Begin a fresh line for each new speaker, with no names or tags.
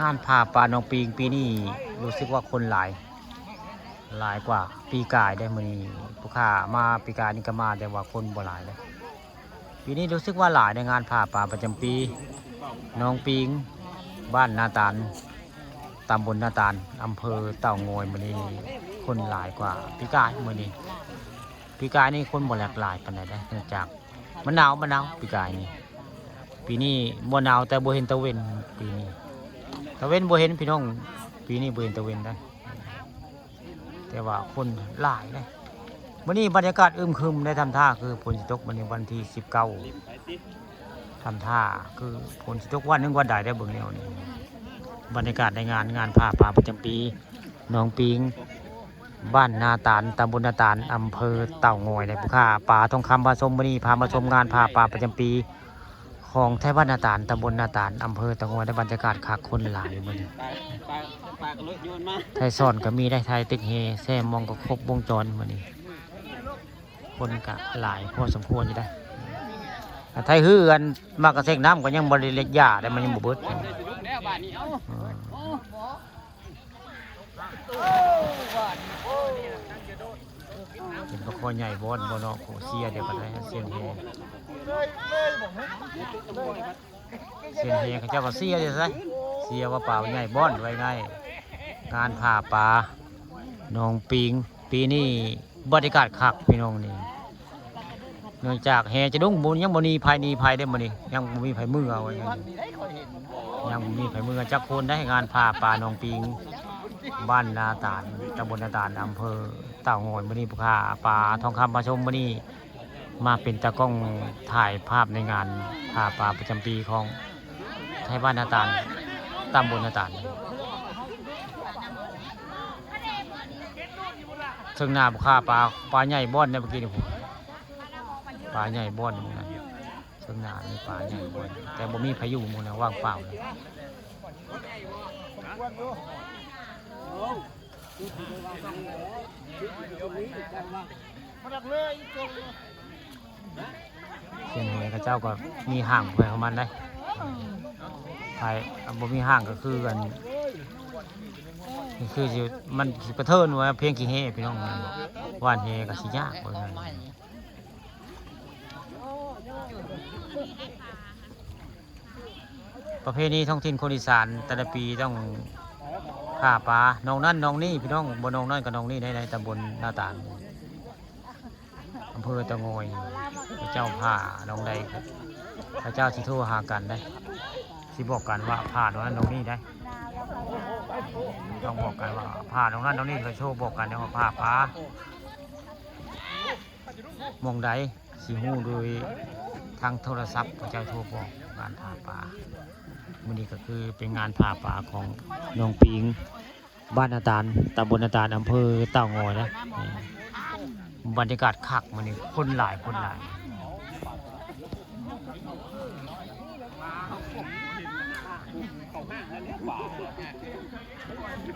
งานผ่าปลาน้องปิงปีนี้รู้สึกว่าคนหลายกว่าปีกายได้มื้อนี้ผู้ค้ามาปีกายนี่ก็มาแต่ว่าคนบ่หลายเลยปีนี้รู้สึกว่าหลายในงานผ่าปลาประจำปีน้องปิงบ้านนาตาลตำบลนาตาลอำเภอเต่างอยมื้อนี้คนหลายกว่าปีกายมื้อนี้ปีกายนี่คนบ่หลากหลายปานใดเนื่องจากมันหนาวปีกายนี่ปีนี้บ่หนาวแต่บ่เห็นตะเวนปีนี้ตะเวนบ่เห็นพี่น้องปีนี้บ่เห็นตะเวนได้แต่ว่าคนหลายเลยวันนี้บรรยากาศอึมครึมได้ทำท่าคือฝนสิตกวันนี้วันที่19ทำท่าคือฝนสิตกวันนึงวันใดได้เบิ่งแนวนี้บรรยากาศในงานผ่าปลาประจำปีน้องปิงบ้านนาตาลตำบลนาตาลอำเภอเต่างอยในภูเขาป่าทองคำผสมวันนี้พามาชมงานผ่าปลาประจำปีของไทยบ้านนาตาลตำบลนาตาลอำเภอเต่างอยในบรรยากาศคักคนหลายมื้อนี้ไทยซ่อนก็มีได้ไทยติ๊กเฮแซ่มองก็ครบวงจรมื้อนี้คนก็หลายพอสมควรอยู่ได้ไทยฮือกันมากระเซกน้ำก็ยังบริเล็กยาได้มันยังบ่เบิดเป็นปลาคอใหญ่บอนบอนอโคเซียเดี๋ยวก็ได้เซียนเฮเขาเจ้าก็เซียเดี๋ยวซะเซียว่าปลาใหญ่บอนไว้ไงงานผ่าปลาน้องปิงปีนี้บรรยากาศคักพี่น้องนี่เนื่องจากแห่จะดุ้งบุญยังบ่มีภายได้บ่นี่ยังบ่มีไผมือเอาไว้ยังบ่มีไผมือจักคนได้งานผ่าปลาน้องปิงบ้านนาตาลตำบลนาตาลอำเภอเต่างอยมื้อนี้ผู้ค้าปลาทองคำมาชมมื้อนี้มาเป็นตากล้องถ่ายภาพในงานผ่าปลาประจำปีของไทยบ้านนาตาลตำบลนาตาลซึ่งหน้าผู้ค้าปลาใหญ่บ้อนเนี่ยเมื่อกี้นี่ผมปลาใหญ่บ้อนมึงนะซึ่งหน้านี่ปลาใหญ่บ้อนแต่บ่มีพายุมึงนะว่างเปล่าเลยเชียงใหม่ข้าเจ้าก็มีห่างไปของมันได้ไปบ่มีห่างก็คือกันนี่คือมันกระเทินว่าเพียงกี่เฮพี่น้องว่านเฮก็สิยากกว่านั้นประเพณีท้องถิ่นคนอีสานแต่ละปีต้องฆ่าปลาน้องนั่นน้องนี่พี่น้องบนน้องนั่นกับน้องนี่ในตำบลนาตาลอำเภอเต่างอยพระเจ้าผ้าน้องใดพระเจ้าสิโทรหากันได้สิบอกกันว่าผ้าน้องนั่นน้องนี่ได้ต้องบอกกันว่าผ้าน้องนั่นน้องนี่ก็โชว์บอกกันว่าผ้าปลามองใดสิหูโดยทางโทรศัพท์พระเจ้าโทรบอกงานผ่าปลามื้อนี้ก็คือเป็นงานผ่าปลาของน้องปิงบ้านนาตาลตำบลนาตาลอำเภอเต่างอยนะบรรยากาศคักมื้อนี้คนหลาย